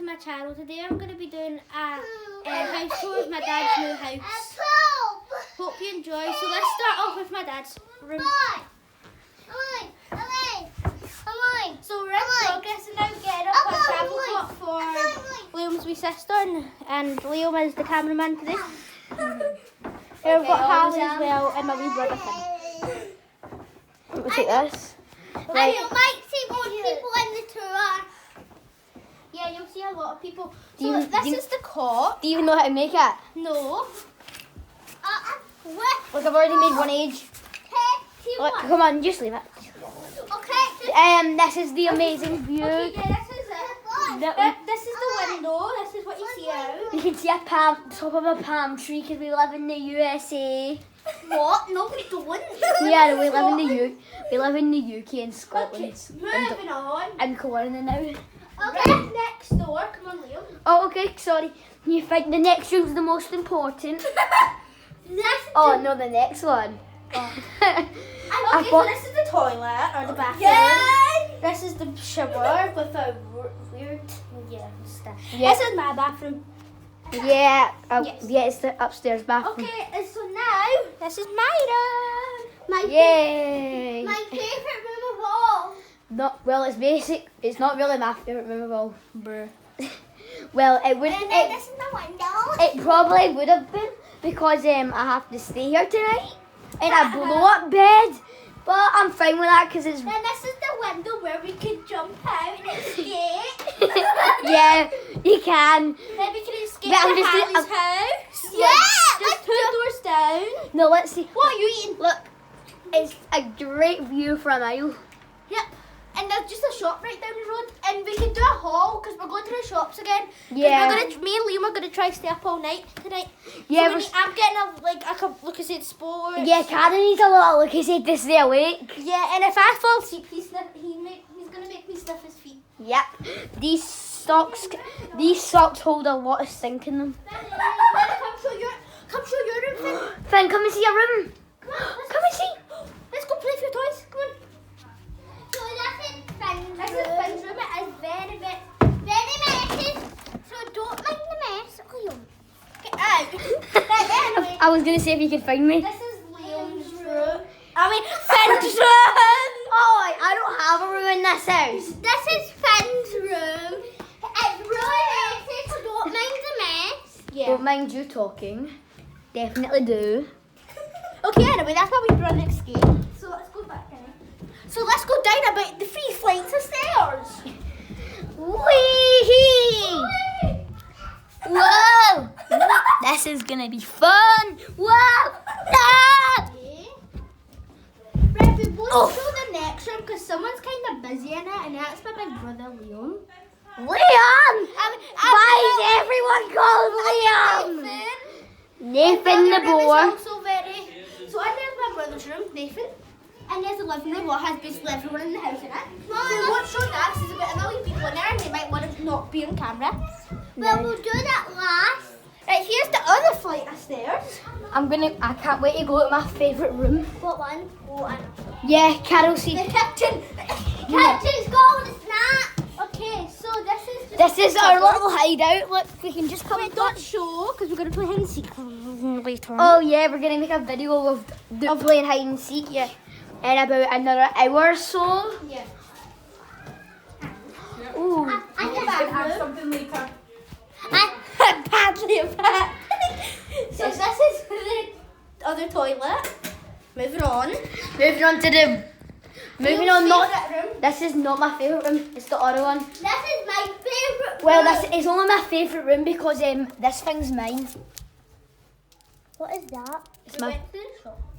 to my channel. Today I'm going to be doing a house tour of my dad's new house. Hope you enjoy. So let's start off with my dad's room. So we're in progress and now getting up a travel clock for Liam's wee sister and Liam is the cameraman today. Here we've got Harley as well and my wee brother Finn. Let me take this. Right. You might see more people in the tour. Yeah, you'll see a lot of people. So this is the cot. Do you even know how to make it? No. Look, I've already made one age. Look, come on, just leave it. Okay. This is the amazing view. Okay, yeah, this is it. This is the window. This is what you see out. You can see a top of a palm tree because we live in the USA. What? No, we don't. Yeah, we live in the UK and Scotland. Okay, moving on. And Corona now. Okay, next door. Come on, Liam. Oh, okay, sorry. You think the next room's the most important? No, the next one. Okay, so this is the toilet or the bathroom. Yay! This is the shower with a weird stuff. Yeah. This is my bathroom. Yeah, Yes. yeah, it's the upstairs bathroom. Okay, so now this is my room. Yay! My favourite room of all. It's basic. It's not really my favourite room of all. Bruh. Well, it would. And then this is the window. It probably would have been because I have to stay here tonight in a blow-up bed. But I'm fine with that because it's. Then this is the window where we could jump out and escape. Yeah, you can. Then we can escape Yeah, I'm to just- Hallie's house. Yeah, just 2 doors down. No, let's see. What are you eating? Look, it's a great view for a mile. Yep. And there's just a shop right down the road. And we can do a haul because we're going to the shops again. 'Cause Yeah. me and Liam are going to try to stay up all night tonight. Yeah, So I'm getting look at it sports. Yeah, Karen needs a lot of Lucozade to stay awake. Yeah, and if I fall asleep, he's going to make me sniff his feet. Yep. These socks hold a lot of stink in them. Come show your room, Finn. Finn, come and see your room. Come on, Come and see. let's go play with your toys. Come on. So this is Finn's room. It is very messy. So don't mind the mess. Get out. Anyway, I was going to say if you could find me. this is Liam's room. Finn's room. Oh, I don't have a room in this house. This is Finn's room. It's really messy, so don't mind the mess. Yeah. Don't mind you talking. Definitely do. Okay, anyway, that's how we run an escape. So let's go back in. So let's go down about the 3 flights of stairs. Wee! Whoa! This is gonna be fun! Whoa! Ah! Right, we won't show the next room because someone's kind of busy in it, and that's my big brother Liam. Liam! Why is everyone called Liam? Nathan the boar. So I there's my brother's room, Nathan. And there's the living room, what has basically everyone in the house in it. So we won't show that because there's about 1 million people in there and they might want to not be on camera. Well, we'll do that last. Right, here's the other flight of stairs. I can't wait to go to my favourite room. What one? Oh, I know. Yeah, Carol, see. The kitchen. Kitchen's called a snack. Okay, so this is just This is our little hideout. Look, we can just come. Wait, don't show because we're going to play hide and seek later. Oh yeah, we're gonna make a video of playing hide and seek. Yeah. In about another hour or so. Yeah. Ooh. I can have something later. badly bad. So this is the other toilet. Moving on. Moving on to the. Moving on, Favourite room. This is not my favourite room. It's the other one. This is my favourite Well, room. this is only my favourite room because this thing's mine. What is that? It's my.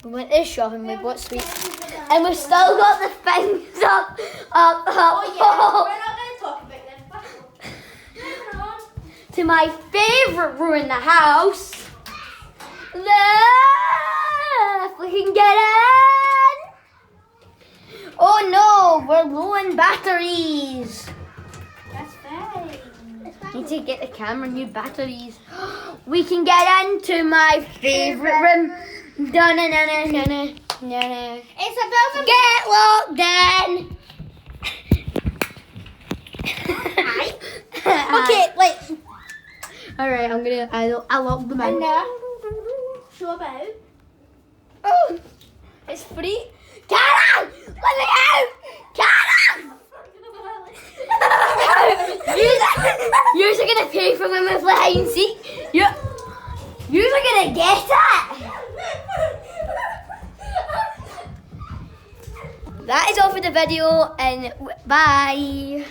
We went to the shop and we bought sweets, and we've still got the things up. Oh yeah, we're not going to talk about this. Moving on. To my favourite room in the house. If we can get in. Oh no, we're low on batteries. That's fine. Need to get the camera new batteries. We can get into my favourite room. Da-na-na-na-na-na. It's about Get locked in. Hi. Okay, wait. Alright, I'll lock them And in. now, show about. Oh, it's free. Karen! Let me out! Karen! You're gonna pay for them with hide and seek. You're gonna get it. That is all for the video, and bye.